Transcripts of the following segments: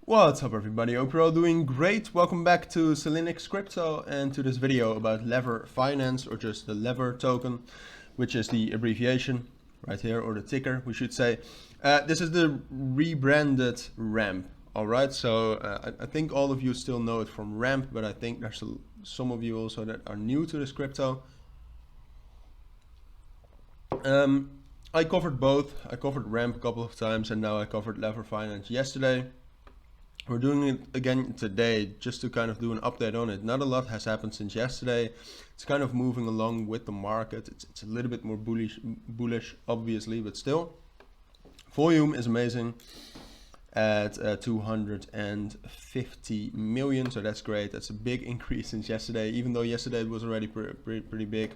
What's up everybody, hope you're all doing great. Welcome back to cilinixfxcapital and to this video about Leverfi, or just the Lever token, which is the abbreviation right here, or the ticker we should say. This is the rebranded ramp. Alright, so I think all of you still know it from ramp, but I think there's some of you also that are new to this crypto. I covered both. I covered ramp a couple of times and now I covered Leverfi yesterday. We're doing it again today just to kind of do an update on it. Not a lot has happened since yesterday. It's kind of moving along with the market. It's a little bit more bullish obviously, but still. Volume is amazing at 250 million, so that's great. That's a big increase since yesterday, even though yesterday it was already pretty big.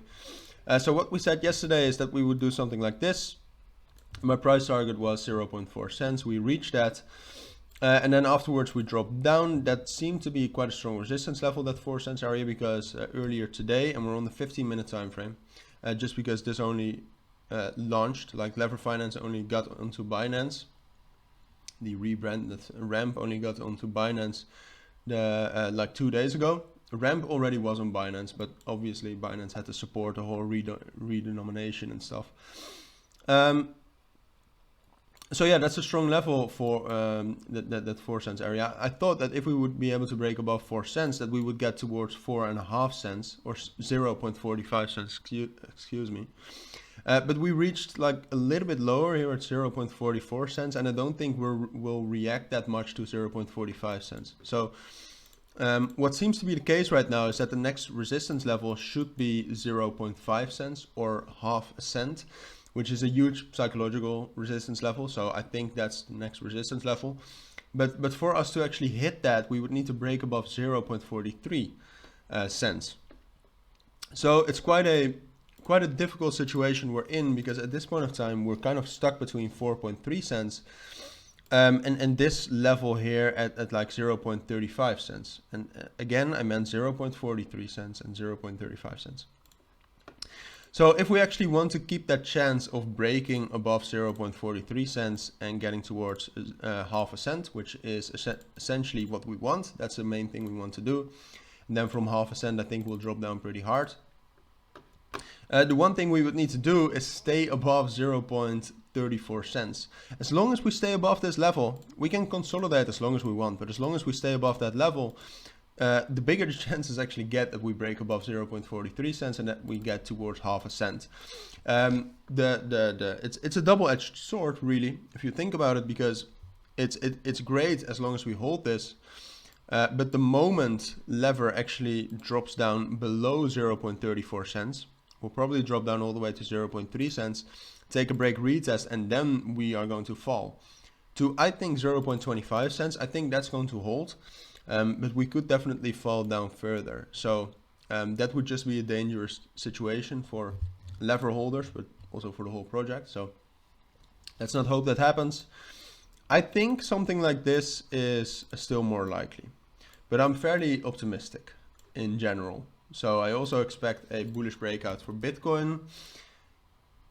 So what we said yesterday is that we would do something like this. My price target was 0.4 cents. We reached that. And then afterwards we dropped down. That seemed to be quite a strong resistance level, that 4 cents area, because earlier today, and we're on the 15-minute time frame, just because this only launched, like Leverfi only got onto Binance. The rebranded ramp only got onto Binance like 2 days ago. Ramp already was on Binance, but obviously Binance had to support the whole redenomination and stuff. So yeah, that's a strong level for that 4 cents area. I thought that if we would be able to break above 4 cents, that we would get towards 4.5 cents or 0.45 cents, excuse me. But we reached like a little bit lower here at 0.44 cents, and I don't think we'll react that much to 0.45 cents. So what seems to be the case right now is that the next resistance level should be 0.5 cents or half a cent, which is a huge psychological resistance level. So I think that's the next resistance level. But for us to actually hit that, we would need to break above 0.43 cents. So it's quite a difficult situation we're in, because at this point of time, we're kind of stuck between 4.3 cents and this level here at like 0.35 cents. And again, I meant 0.43 cents and 0.35 cents. So if we actually want to keep that chance of breaking above 0.43 cents and getting towards half a cent, which is essentially what we want, that's the main thing we want to do. And then from half a cent, I think we'll drop down pretty hard. The one thing we would need to do is stay above 0.34 cents. As long as we stay above this level, we can consolidate as long as we want, but as long as we stay above that level, the bigger the chances actually get that we break above 0.43 cents and that we get towards half a cent. It's a double-edged sword, really, if you think about it, because it's great as long as we hold this. But the moment Lever actually drops down below 0.34 cents, we'll probably drop down all the way to 0.3 cents, take a break retest, and then we are going to fall to, I think, 0.25 cents. I think that's going to hold. But we could definitely fall down further. So that would just be a dangerous situation for Lever holders, but also for the whole project. So let's not hope that happens. I think something like this is still more likely, but I'm fairly optimistic in general. So I also expect a bullish breakout for Bitcoin.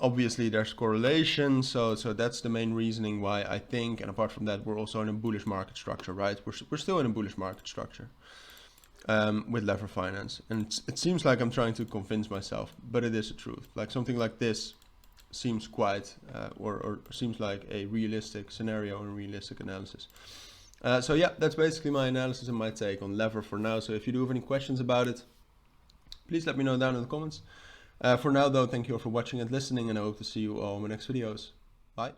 Obviously there's correlation, so that's the main reasoning why I think, and apart from that, we're also in a bullish market structure, right? We're still in a bullish market structure with Leverfi, and it seems like I'm trying to convince myself, but it is the truth. Like something like this seems quite, or seems like a realistic scenario and realistic analysis. So yeah, that's basically my analysis and my take on Lever for now. So if you do have any questions about it, please let me know down in the comments. For now though, thank you all for watching and listening, and I hope to see you all in my next videos. Bye.